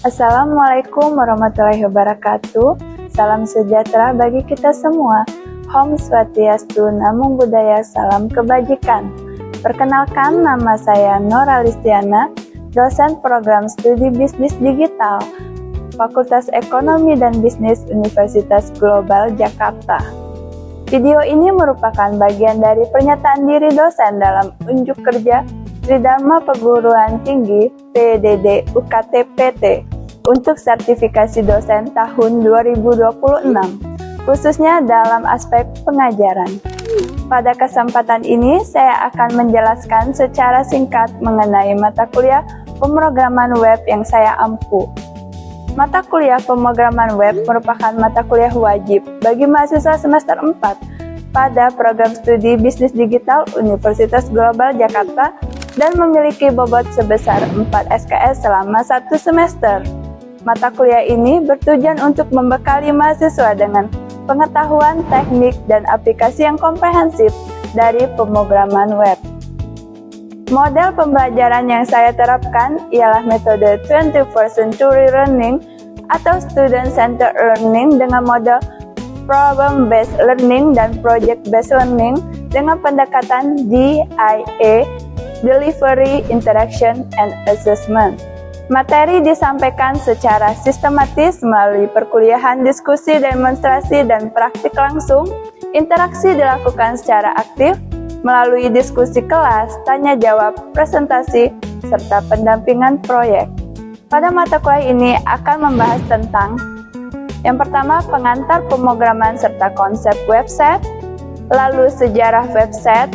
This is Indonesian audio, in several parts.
Assalamualaikum warahmatullahi wabarakatuh. Salam sejahtera bagi kita semua. Om Swastiastu, Namo Buddhaya, salam kebajikan. Perkenalkan, nama saya Nora Listiana, dosen program studi bisnis digital, Fakultas Ekonomi dan Bisnis Universitas Global Jakarta. Video ini merupakan bagian dari pernyataan diri dosen dalam unjuk kerja Tridharma Perguruan Tinggi PDD UKT-PT untuk sertifikasi dosen tahun 2026, khususnya dalam aspek pengajaran. Pada kesempatan ini, saya akan menjelaskan secara singkat mengenai mata kuliah pemrograman web yang saya ampu. Mata kuliah pemrograman web merupakan mata kuliah wajib bagi mahasiswa semester 4 pada program studi bisnis digital Universitas Global Jakarta dan memiliki bobot sebesar 4 SKS selama 1 semester. Mata kuliah ini bertujuan untuk membekali mahasiswa dengan pengetahuan teknik dan aplikasi yang komprehensif dari pemrograman web. Model pembelajaran yang saya terapkan ialah metode 21st Century Learning atau Student Centered Learning dengan model Problem Based Learning dan Project Based Learning dengan pendekatan DIA, Delivery, Interaction, and Assessment. Materi disampaikan secara sistematis melalui perkuliahan, diskusi, demonstrasi, dan praktik langsung. Interaksi dilakukan secara aktif melalui diskusi kelas, tanya jawab, presentasi, serta pendampingan proyek. Pada mata kuliah ini akan membahas tentang yang pertama, pengantar pemrograman serta konsep website, lalu sejarah website,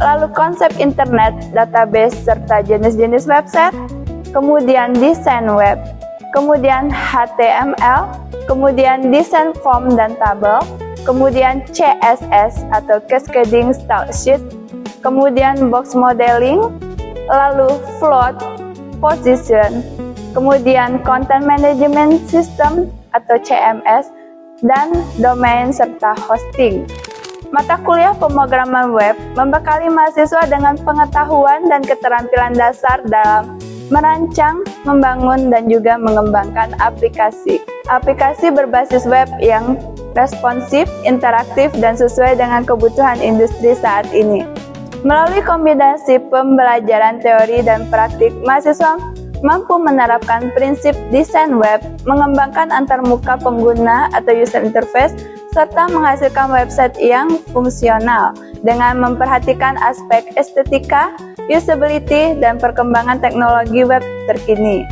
lalu konsep internet, database, serta jenis-jenis website, kemudian desain web, kemudian HTML, kemudian desain form dan tabel, kemudian CSS atau Cascading Style Sheet, kemudian box modeling, lalu float, position, kemudian content management system atau CMS, dan domain serta hosting. Mata kuliah pemrograman web membekali mahasiswa dengan pengetahuan dan keterampilan dasar dalam merancang, membangun, dan juga mengembangkan aplikasi. Aplikasi berbasis web yang responsif, interaktif, dan sesuai dengan kebutuhan industri saat ini. Melalui kombinasi pembelajaran teori dan praktik, mahasiswa mampu menerapkan prinsip desain web, mengembangkan antarmuka pengguna atau user interface, serta menghasilkan website yang fungsional dengan memperhatikan aspek estetika, usability, dan perkembangan teknologi web terkini.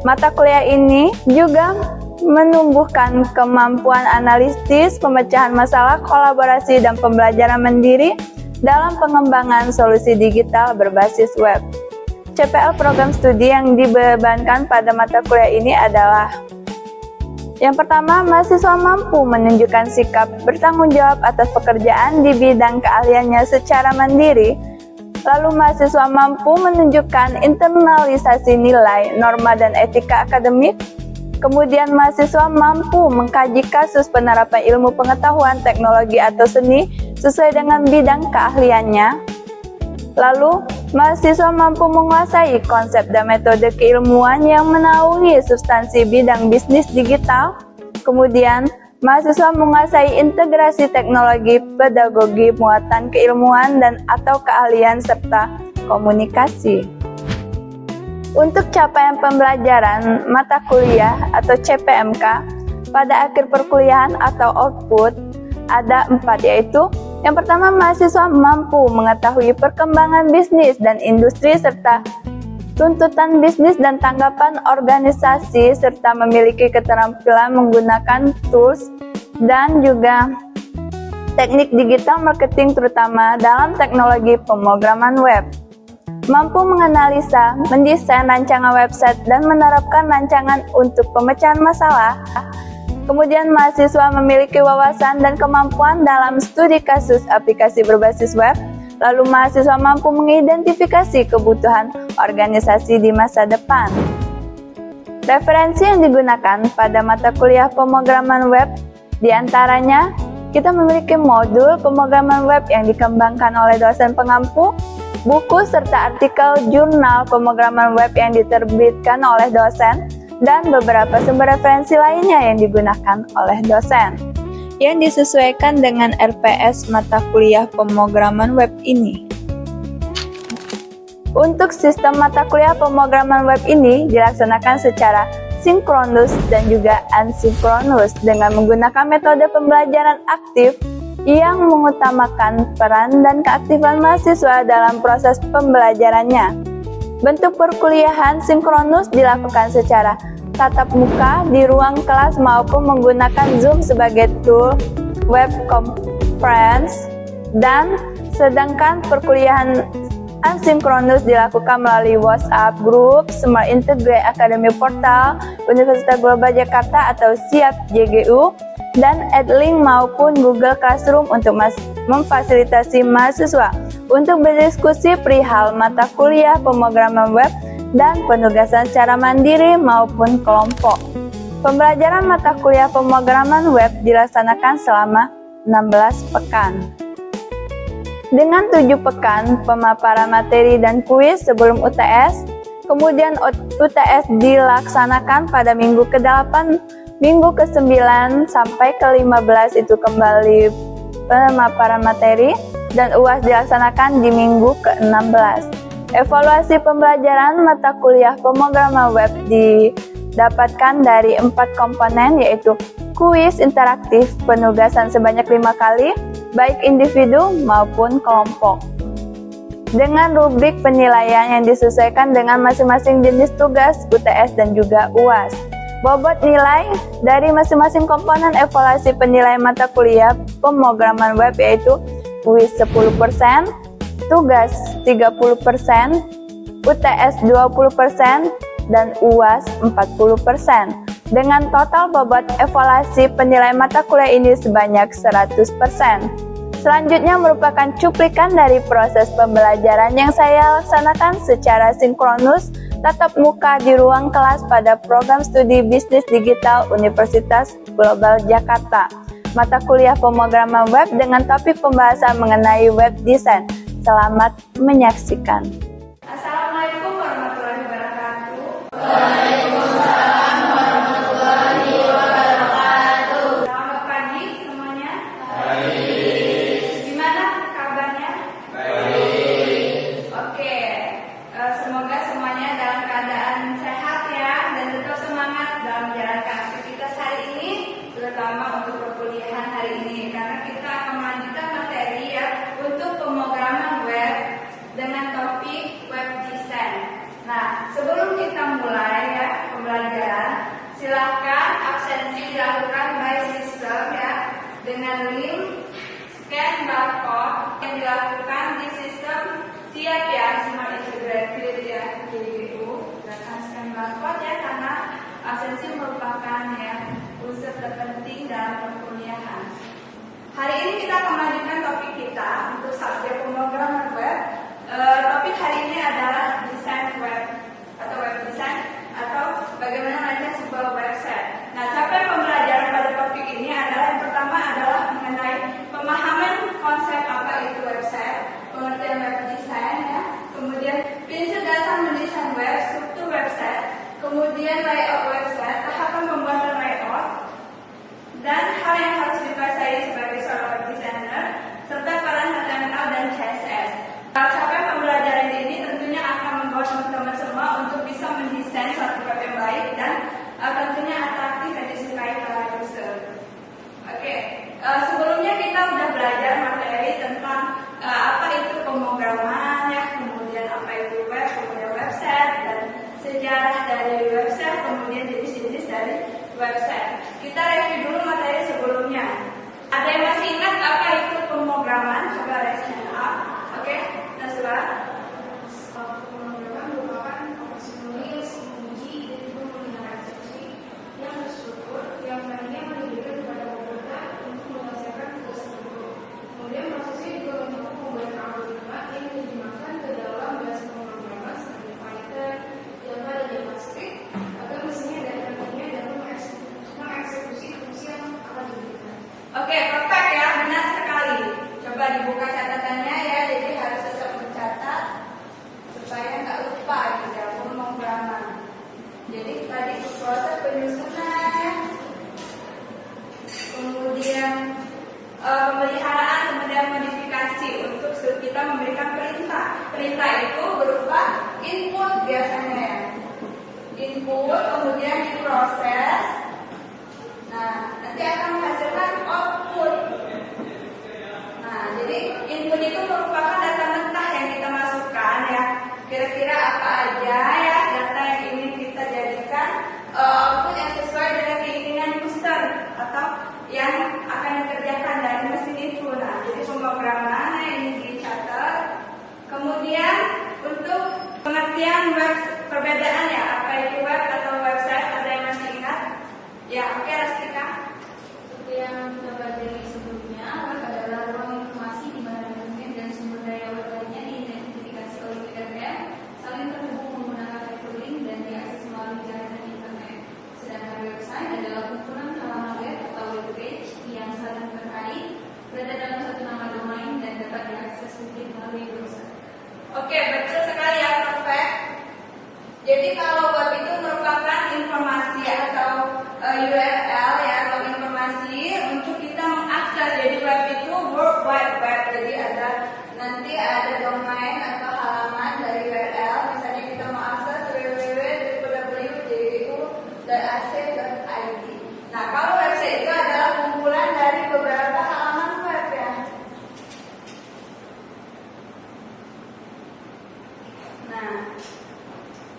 Mata kuliah ini juga menumbuhkan kemampuan analitis, pemecahan masalah, kolaborasi, dan pembelajaran mandiri dalam pengembangan solusi digital berbasis web. CPL program studi yang dibebankan pada mata kuliah ini adalah yang pertama, mahasiswa mampu menunjukkan sikap bertanggung jawab atas pekerjaan di bidang keahliannya secara mandiri. Lalu mahasiswa mampu menunjukkan internalisasi nilai, norma, dan etika akademik. Kemudian mahasiswa mampu mengkaji kasus penerapan ilmu pengetahuan, teknologi, atau seni sesuai dengan bidang keahliannya. Lalu, mahasiswa mampu menguasai konsep dan metode keilmuan yang menaungi substansi bidang bisnis digital. Kemudian, mahasiswa menguasai integrasi teknologi, pedagogi, muatan keilmuan, dan atau keahlian serta komunikasi. Untuk capaian pembelajaran mata kuliah atau CPMK pada akhir perkuliahan atau output ada 4, yaitu yang pertama, mahasiswa mampu mengetahui perkembangan bisnis dan industri serta tuntutan bisnis dan tanggapan organisasi serta memiliki keterampilan menggunakan tools dan juga teknik digital marketing terutama dalam teknologi pemrograman web. Mampu menganalisa, mendesain rancangan website dan menerapkan rancangan untuk pemecahan masalah. Kemudian mahasiswa memiliki wawasan dan kemampuan dalam studi kasus aplikasi berbasis web. Lalu mahasiswa mampu mengidentifikasi kebutuhan organisasi di masa depan. Referensi yang digunakan pada mata kuliah pemrograman web diantaranya kita memiliki modul pemrograman web yang dikembangkan oleh dosen pengampu, buku serta artikel jurnal pemrograman web yang diterbitkan oleh dosen, dan beberapa sumber referensi lainnya yang digunakan oleh dosen, yang disesuaikan dengan RPS mata kuliah pemrograman web ini. Untuk sistem mata kuliah pemrograman web ini dilaksanakan secara sinkronus dan juga asinkronus dengan menggunakan metode pembelajaran aktif yang mengutamakan peran dan keaktifan mahasiswa dalam proses pembelajarannya. Bentuk perkuliahan sinkronus dilakukan secara tatap muka di ruang kelas maupun menggunakan Zoom sebagai tool web conference, dan sedangkan perkuliahan asinkronus dilakukan melalui WhatsApp Group, Smart Integrate Academy Portal, Universitas Global Jakarta atau SIAP JGU, dan Edlink maupun Google Classroom untuk memfasilitasi mahasiswa untuk berdiskusi perihal mata kuliah pemrograman web dan penugasan secara mandiri maupun kelompok. Pembelajaran mata kuliah pemrograman web dilaksanakan selama 16 pekan. Dengan 7 pekan pemaparan materi dan kuis sebelum UTS, kemudian UTS dilaksanakan pada minggu ke-8, minggu ke-9 sampai ke-15 itu kembali pemaparan materi, dan UAS dilaksanakan di minggu ke-16. Evaluasi pembelajaran mata kuliah pemrograman web didapatkan dari 4 komponen, yaitu kuis interaktif penugasan sebanyak 5 kali, baik individu maupun kelompok, dengan rubrik penilaian yang disesuaikan dengan masing-masing jenis tugas UTS dan juga UAS. Bobot nilai dari masing-masing komponen evaluasi penilaian mata kuliah pemrograman web yaitu kuis 10%, tugas 30%, UTS 20%, dan UAS 40%. Dengan total bobot evaluasi penilaian mata kuliah ini sebanyak 100%. Selanjutnya merupakan cuplikan dari proses pembelajaran yang saya laksanakan secara sinkronus tatap muka di ruang kelas pada program studi bisnis digital Universitas Global Jakarta. Mata kuliah pemrograman web dengan topik pembahasan mengenai web design. Selamat menyaksikan. Assalamualaikum warahmatullahi wabarakatuh. Waalaikumsalam warahmatullahi wabarakatuh. Selamat pagi semuanya. Baik. Gimana kabarnya? Baik. Oke, semoga semuanya dalam keadaan sehat ya, dan tetap semangat dalam menjalankan aktivitas hari ini, terutama untuk perkuliahan hari ini, karena kita akan melanjutkan materi ya untuk pemrograman web dengan topik web design. Nah, sebelum kita mulai ya pembelajaran, silakan absensi dilakukan by system ya, dengan link scan barcode yang dilakukan di sistem siap ya, Smart Integrated ya, JGU. Silakan scan barcode ya, karena absensi merupakan ya unsur terpenting dalam perkuliahan. Hari ini kita akan melanjutkan topik kita untuk subjek pemrograman web. Topik hari ini adalah desain web atau web design atau bagaimana merancang sebuah website. Nah, capaian pembelajaran pada topik ini adalah yang pertama adalah mengenai pemahaman konsep apa itu website, pengertian web design ya, kemudian prinsip dasar mendesain web, struktur website, kemudian layout website, tahapan pembuatan layout, dan hal yang harus dikuasai sebagai seorang web designer, serta peran HTML dan CSS. Capaian pembelajaran ini tentunya akan membawa teman-teman semua untuk bisa mendesain suatu web yang baik dan tentunya atraktif dan disukai para user. Oke, sebelumnya kita sudah belajar materi tentang apa itu pemrograman ya, kemudian apa itu web, kemudian website, dan sejarah dari website, kemudian jenis-jenis dari website. Kita review dulu materi sebelumnya. Ada yang masih ingat apa itu pemrograman? Coba raise hand up. Oke, Nasra. Pemrograman merupakan operasi menulis, menguji, dan juga mengenal eksekusi yang terstruktur yang tadinya diberikan kepada komputer untuk menyelesaikan tugas tersebut. Kemudian prosesnya juga mencakup pembuatan algoritma yang diterjemahkan ke dalam bahasa pemrograman seperti Python, Java, dan JavaScript agar mesinnya dan nantinya dapat mengeksekusi fungsi yang akan diberikan. Oke, perfect ya, benar sekali. Coba dibuka catatannya ya, jadi harus tetap mencatat Jadi tadi proses penyusunan, kemudian pemeliharaan, kemudian modifikasi untuk kita memberikan perintah. Perintah itu berupa input biasanya ya. Input kemudian diproses. Nah, nanti akan menghasilkan output. Nah, jadi input itu merupakan data mentah yang kita masukkan ya. Kira-kira apa aja ya data yang ingin kita jadikan output yang sesuai dengan keinginan user atau yang akan dikerjakan dari mesin itu. Nah, jadi pemrograman yang dicatat. Kemudian untuk pengertian web, perbedaan ya, apa itu web atau website, ada yang masih ingat? Ya, oke, Rastika. Seperti yang kita pelajari sebelumnya, web adalah ruang informasi di mana dokumen dan sumber daya web lainnya diidentifikasi oleh URL, saling terhubung menggunakan hyperlink dan diakses melalui jaringan internet. Sedangkan website adalah kumpulan halaman web atau web page yang saling terkait, berada dalam satu nama domain dan dapat diakses publik melalui browser. Oke, betul sekali ya, perfect. Jadi kalau web itu merupakan informasi atau URL ya, atau informasi untuk kita mengakses. Jadi web itu World Wide Web. Jadi nanti ada domain atau halaman dari URL. Misalnya kita mau akses www.jpu.ac.id. Nah, kalau website itu adalah kumpulan dari beberapa halaman web ya. Nah,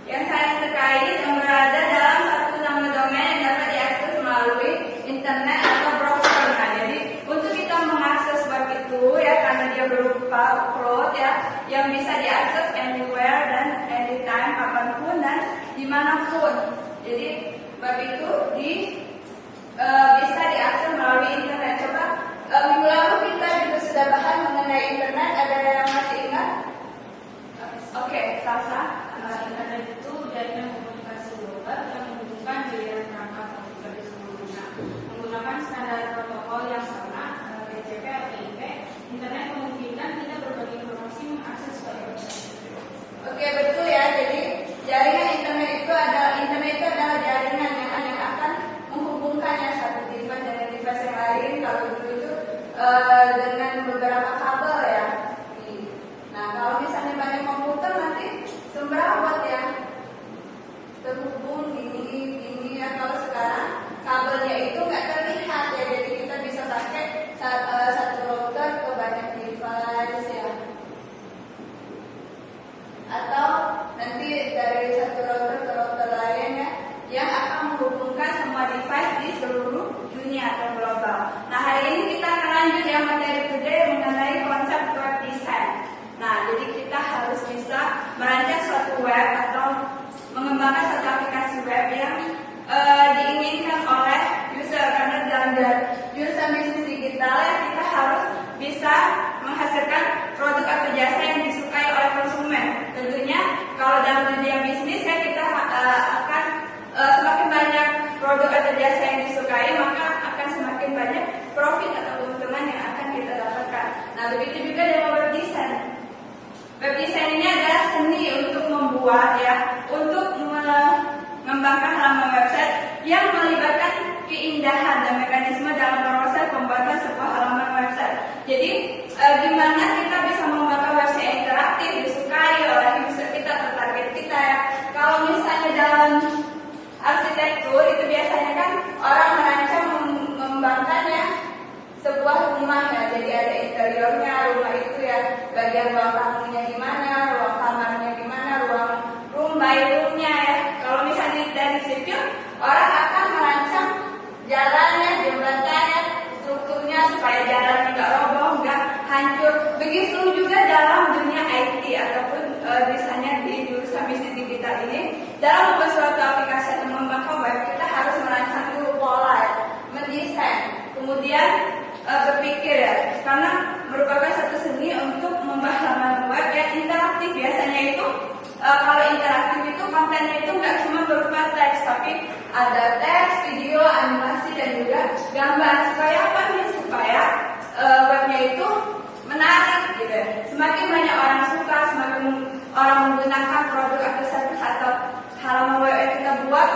yang saling terkait yang berada dalam satu nama domain yang dapat diakses melalui internet atau browser. Nah, jadi untuk kita mengakses web itu ya, karena dia berupa cloud ya, yang bisa diakses anywhere dan anytime, kapanpun dan dimanapun. Jadi web itu bisa diakses melalui internet. Coba minggu lalu kita juga sudah bahas mengenai internet. Ada yang masih ingat? Oke, Salsa. Internet itu jaringan komunikasi global yang menghubungkan jaringan perangkat komputer di seluruh dunia. Menggunakan standar protokol yang sama, TCP atau IP, internet memungkinkan kita berbagi informasi mengakses suatu website. Oke, betul ya. Jadi jaringan internet itu adalah jaringan yang akan menghubungkan ya satu device dengan device yang lain. Kalau dulu itu dengan beberapa kabel ya. Nah, kalau misalnya banyak komputer nanti semrawut ya, terhubung ini ya. Kalau sekarang kabelnya itu nggak terlihat ya, jadi kita bisa pakai satu router ke banyak device ya, atau nanti dari satu router ke router lain ya, yang akan menghubungkan semua device di seluruh dunia atau global. Nah, hari ini kita akan lanjut yang materi today mengenai konsep web design. Nah, jadi kita harus bisa merancang suatu web atau mengembangkan suatu aplikasi web yang diinginkan oleh user. Karena dalam jurusan bisnis digital ya, kita harus bisa menghasilkan produk atau jasa yang disukai oleh konsumen. Tentunya kalau dalam dunia bisnis ya, kita akan semakin banyak produk atau jasa yang disukai, maka akan semakin banyak profit atau keuntungan yang akan kita dapatkan. Nah, begitu juga dengan web design. Web design ini adalah seni untuk membuat ya, untuk mengembangkan halaman website yang melibatkan keindahan dan mekanisme dalam proses pembuatan sebuah halaman website. Jadi gimana kita bisa mengembangkan website yang interaktif, disukai oleh user kita atau target kita ya. Kalau misalnya dalam arsitektur itu biasanya kan orang merancang mengembangkan ya sebuah rumah ya, jadi ada interiornya rumah itu ya, bagian ruang tamunya gimana, ruang kamarnya gimana, ruang room by roomnya ya. Kalau misalnya dari sipil, orang akan merancang jalannya, jembatannya, strukturnya supaya jalannya nggak roboh, nggak hancur. Begitu juga dalam dunia IT ataupun misalnya di jurusan bisnis digital ini, dalam membuat suatu aplikasi atau mengembangkan web, kita harus merancang dulu pola ya, mendesain, kemudian berpikir ya, karena merupakan satu seni untuk membuat halaman web yang interaktif. Biasanya itu kalau interaktif itu kontennya itu nggak cuma berupa teks, tapi ada teks, video, animasi dan juga gambar. Supaya apa nih? Supaya webnya itu menarik gitu. Semakin banyak orang suka, semakin orang menggunakan produk atau service atau halaman web yang kita buat,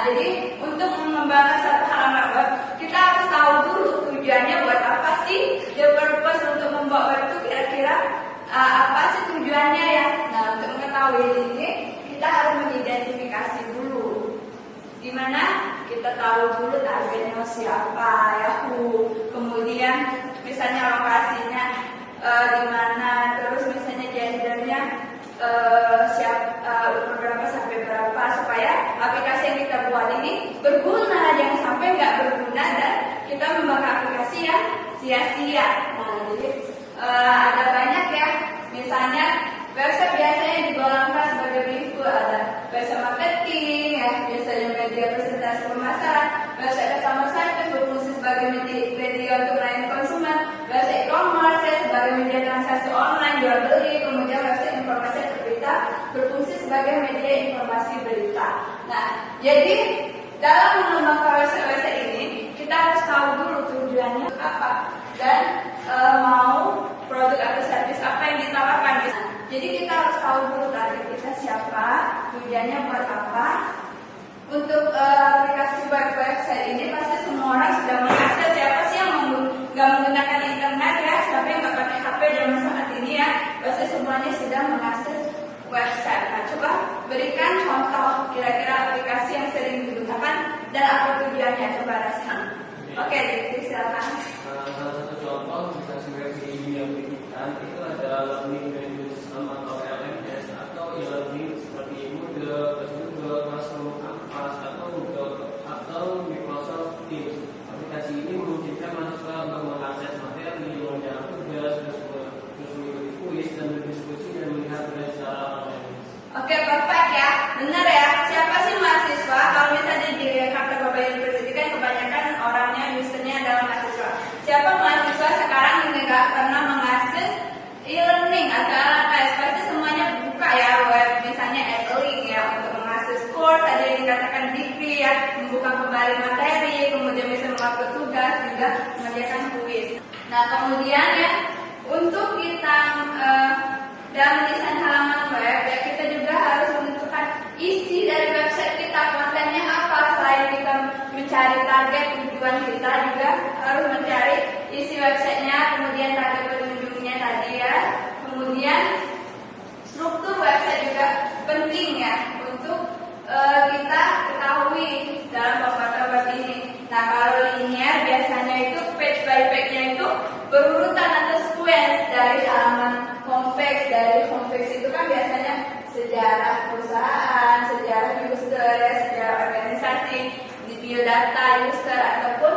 jadi untuk mengembangkan satu halaman web, kita harus tahu dulu tujuannya buat apa sih, the purpose untuk membuat web itu kira-kira apa sih tujuannya ya. Nah, untuk mengetahui ini kita harus mengidentifikasi dulu, dimana kita tahu dulu targetnya siapa ya, kemudian misalnya lokasinya di mana, terus misalnya gendernya umur berapa sampai berapa, supaya aplikasi yang kita buat ini berguna, jangan sampai nggak berguna dan kita membuat aplikasi yang sia-sia. Nah, jadi ada banyak ya, misalnya website biasanya digolongkan sebagai berikut, ada website marketing ya, biasanya media presentasi pemasaran, website customer service berfungsi sebagai media untuk melayani konsumen, website e-commerce ya, sebagai media transaksi online jual beli, kemudian website informasi berita berfungsi sebagai media informasi berita. Nah, jadi dalam mengembangkan website ini kita harus tahu dulu tujuannya apa dan mau produk atau service apa yang ditawarkan. Jadi kita harus tahu dulu target kita siapa, tujuannya buat apa. Untuk aplikasi website ini pasti semua orang sudah mengakses. Siapa sih yang nggak menggunakan internet ya? Siapa yang nggak pakai HP zaman saat ini ya? Pasti semuanya sudah mengakses website. Nah, coba berikan contoh kira-kira aplikasi yang sering digunakan dan apa tujuannya, coba rasakan. Oke, jadi silakan. Salah satu contoh aplikasi web di dunia pendidikan itu adalah Learning Management System atau LMS atau e-learning seperti Moodle, Classroom, Canvas atau Microsoft Teams. Aplikasi ini memungkinkan mahasiswa untuk mengakses materi, mengerjakan tugas, terus mengikuti kuis dan berdiskusi dan melihat tugas secara online. Oke, perfect ya, benar ya. Siapa sih mahasiswa? Kalau misalnya di Jakarta Global University kan kebanyakan orangnya usernya adalah mahasiswa. Siapa mahasiswa sekarang yang nggak pernah mengakses e-learning atau LMS? Pasti semuanya buka ya web, misalnya e-link ya untuk mengakses course, ada yang dikatakan degree ya, membuka kembali materi, kemudian bisa mengupload tugas, juga mengerjakan kuis. Nah, kemudian ya untuk kita dalam desain halaman web ya, kita juga harus menentukan isi dari website kita, kontennya apa. Selain kita mencari target tujuan, kita juga harus mencari isi websitenya, kemudian target pengunjungnya tadi ya, kemudian struktur website juga penting ya untuk kita ketahui dalam pembuatan web ini. Nah, kalau linear biasanya itu page by page-nya itu berurutan atau sequence dari halaman homepage. Dari homepage itu kan biasanya sejarah perusahaan, sejarah user, sejarah organisasi, di biodata user ataupun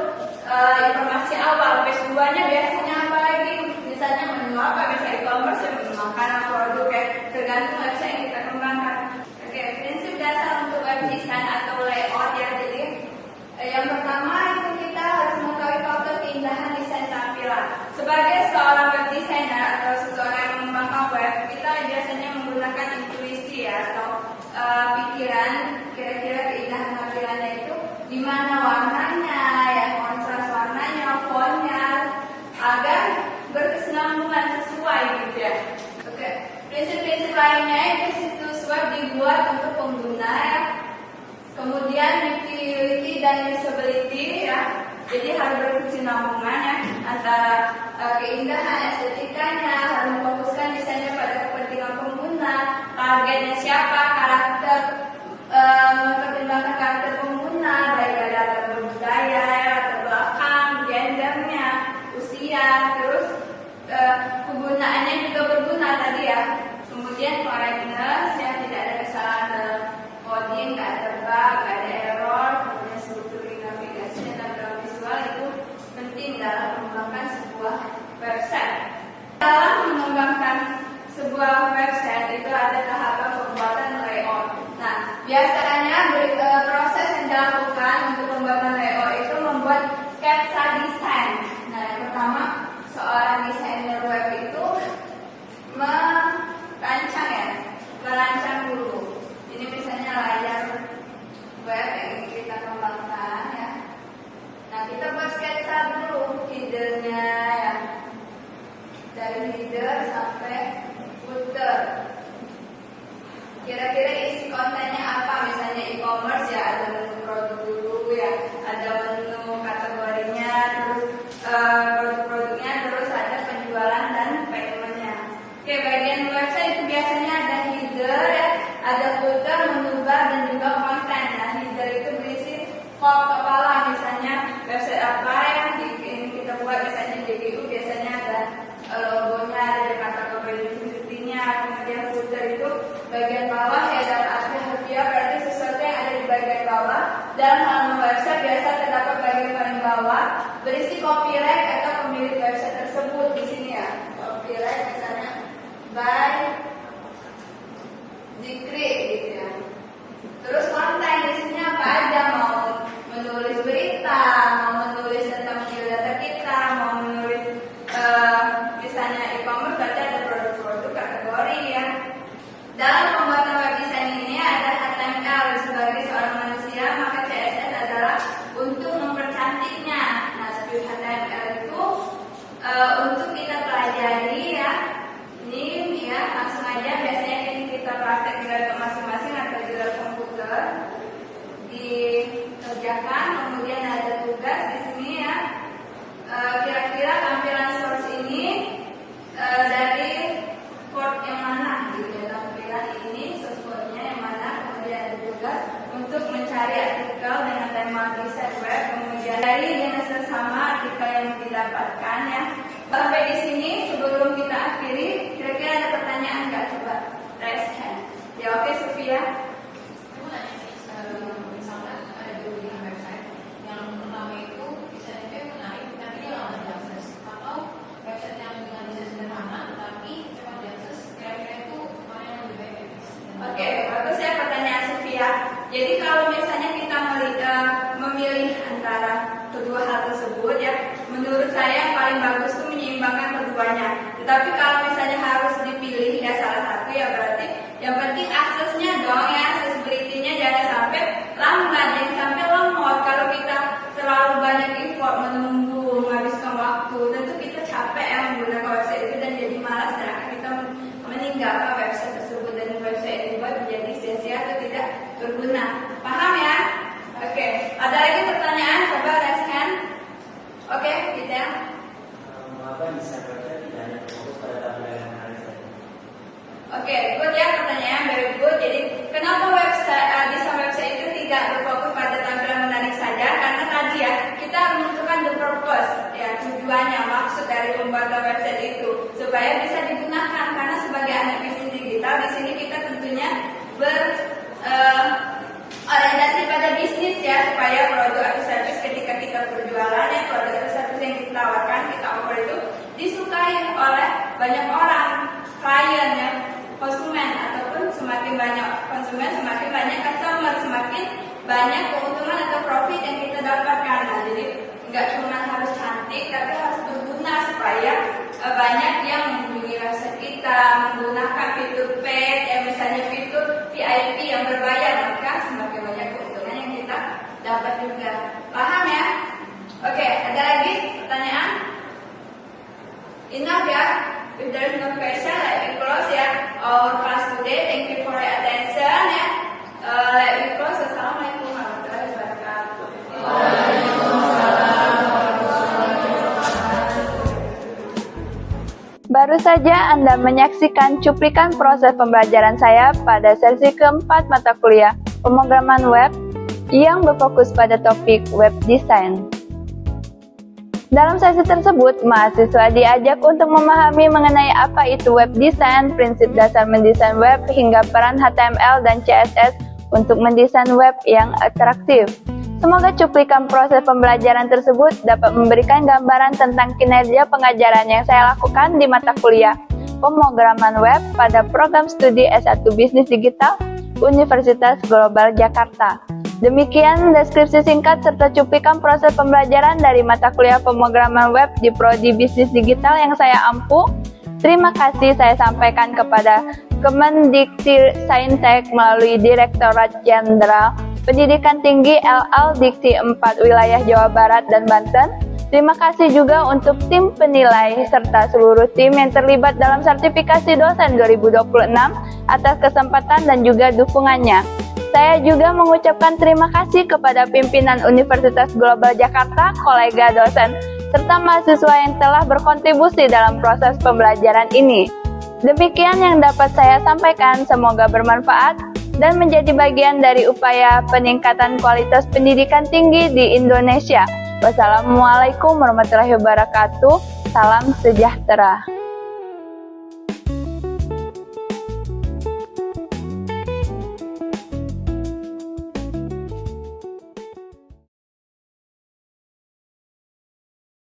informasi awal. Page 2-nya biasanya apa lagi? Misalnya menu apa? Misalnya e-commerce yang menu makanan, produk ya, tergantung website yang kita kembangkan. Oke, prinsip dasar untuk web design atau layout ya. Jadi yang pertama itu kita harus mengetahui faktor keindahan desain tampilan. Sebagai seorang web designer atau seseorang yang mengembangkan web, kita biasanya menggunakan intuisi ya, atau pikiran kira-kira keindahan tampilannya itu di mana warnanya ya, kontras warnanya, fontnya, agar berkesinambungan sesuai gitu ya. Oke, prinsip-prinsip lainnya itu situs web dibuat untuk pengguna ya. Kemudian utility dan usability ya, jadi harus berkesinambungan ya antara keindahan estetikanya, harus memfokuskan desainnya pada kepentingan pengguna, targetnya siapa, karakter, mempertimbangkan karakter pengguna, baik dari latar budaya, latar belakang, gendernya, usia, terus kegunaannya juga berguna tadi ya. Kemudian correctness ya, tidak ada kesalahan dalam coding, nggak ada bug, nggak ada error. Kemudian struktur navigasi dan tampilan visual itu penting dalam mengembangkan sebuah website. Dalam mengembangkan sebuah website itu ada tahapan pembuatan layout. Nah, biasanya proses yang dilakukan untuk pembuatan layout itu membuat sketsa desain. Nah, yang pertama seorang desainer web itu merancang dulu. Ini misalnya layar web yang ingin kita kembangkan ya. Nah, kita buat sketsa dulu headernya ya, dari header sampai footer. Kira-kira isi kontennya apa? Misalnya e-commerce ya, ada menu produk ada menu kategorinya, terus produk-produknya, terus ada penjualan dan paymentnya. Oke, bagian website itu biasanya ada header, ya, ada footer, menu bar, dan juga konten. Nah, header itu berisi kepala, misalnya website apa yang kita buat, misalnya JGU, biasanya ada logonya, ada kata kepentingannya. Kemudian footer itu bagian bawah, ya, dalam arti harfiah berarti sesuatu yang ada di bagian bawah. Dalam halaman website biasa terdapat bagian paling bawah berisi copyright atau pemilik website tersebut. Di sini ya, copyright misalnya by Zikri gitu ya. Terus konten di sini apa aja, mau menulis berita, mau menulis tentang data kita, mau menulis misalnya e-commerce, berarti ada produk-produk kategori ya. Dalam pembuatan web design ini ada HTML. Sebagai seorang manusia, maka CSS adalah untuk mempercantiknya. Nah, script HTML itu untuk kita pelajari ya. Ini ya, langsung aja, biasanya ini kita praktek di laptop masing-masing atau di laptop komputer, dikerjakan. Kemudian ada tugas di sini ya. Kira-kira tampilan source ini dari port yang mana gitu ya, tampilan ini source code-nya yang mana. Kemudian ada tugas untuk mencari artikel dengan tema desain web, kemudian dari dengan sesama artikel yang didapatkan ya. Sampai di sini sebelum kita akhiri, kira-kira ada pertanyaan nggak? Coba raise hand. Ya, oke, Sofia. Misalkan ada dua website, yang pertama itu desainnya itu menarik tapi dia nggak bisa diakses, atau website yang dengan desain sederhana tapi cepat diakses, kira-kira itu mana yang lebih baik? Oke, bagus ya pertanyaan Sofia. Jadi kalau misalnya kita memilih antara kedua hal tersebut ya, menurut saya yang paling bagus itu menyeimbangkan keduanya. Tetapi kalau misalnya harus dipilih ya salah satu, ya berarti yang penting aksesnya dong ya, accessibility-nya jangan sampai lambat, jangan sampai lemot. Kalau kita terlalu banyak effort menunggu, menghabiskan waktu, tentu kita capek ya menggunakan website itu dan jadi malas, dan akan kita meninggalkan website tersebut dan website dibuat menjadi sia-sia atau tidak berguna. Paham ya? Oke, ada lagi pertanyaan? Coba raise hand. Oke, kita. Mengapa desain website tidak hanya fokus pada tampilan yang menarik saja? Oke, good ya pertanyaan, very good. Jadi kenapa desain website itu tidak berfokus pada tampilan menarik saja? Karena tadi ya, kita menentukan the purpose, ya tujuannya, maksud dari pembuatan website itu supaya bisa digunakan. Karena sebagai anak bisnis digital, di sini kita tentunya orientasi pada bisnis ya, supaya produk atau service ketika kita berjualan ya, produk atau service yang kita tawarkan, kita offer itu disukai oleh banyak orang, klien ya, konsumen, ataupun semakin banyak konsumen, semakin banyak customer, semakin banyak keuntungan atau profit yang kita dapatkan. Nah, jadi nggak cuma harus cantik, tapi harus berguna supaya banyak yang mengunjungi website kita, menggunakan fitur paid, ya misalnya fitur VIP yang berbayar, maka semakin banyak keuntungan yang kita dapat juga. Paham ya? Oke, ada lagi pertanyaan? Enough ya? If there is no question, let me close ya our class today. Thank you for your attention ya. Let me close. Assalamualaikum warahmatullahi wabarakatuh. Baru saja Anda menyaksikan cuplikan proses pembelajaran saya pada sesi keempat mata kuliah pemrograman web yang berfokus pada topik web design. Dalam sesi tersebut, mahasiswa diajak untuk memahami mengenai apa itu web design, prinsip dasar mendesain web, hingga peran HTML dan CSS untuk mendesain web yang atraktif. Semoga cuplikan proses pembelajaran tersebut dapat memberikan gambaran tentang kinerja pengajaran yang saya lakukan di mata kuliah pemrograman web pada program studi S1 Bisnis Digital Universitas Global Jakarta. Demikian deskripsi singkat serta cuplikan proses pembelajaran dari mata kuliah pemrograman web di Prodi Bisnis Digital yang saya ampu. Terima kasih saya sampaikan kepada Kemendikti-Saintek melalui Direktorat Jenderal Pendidikan Tinggi LL Dikti 4 Wilayah Jawa Barat dan Banten. Terima kasih juga untuk tim penilai serta seluruh tim yang terlibat dalam sertifikasi dosen 2026 atas kesempatan dan juga dukungannya. Saya juga mengucapkan terima kasih kepada pimpinan Universitas Global Jakarta, kolega dosen, serta mahasiswa yang telah berkontribusi dalam proses pembelajaran ini. Demikian yang dapat saya sampaikan, semoga bermanfaat dan menjadi bagian dari upaya peningkatan kualitas pendidikan tinggi di Indonesia. Wassalamualaikum warahmatullahi wabarakatuh. Salam sejahtera.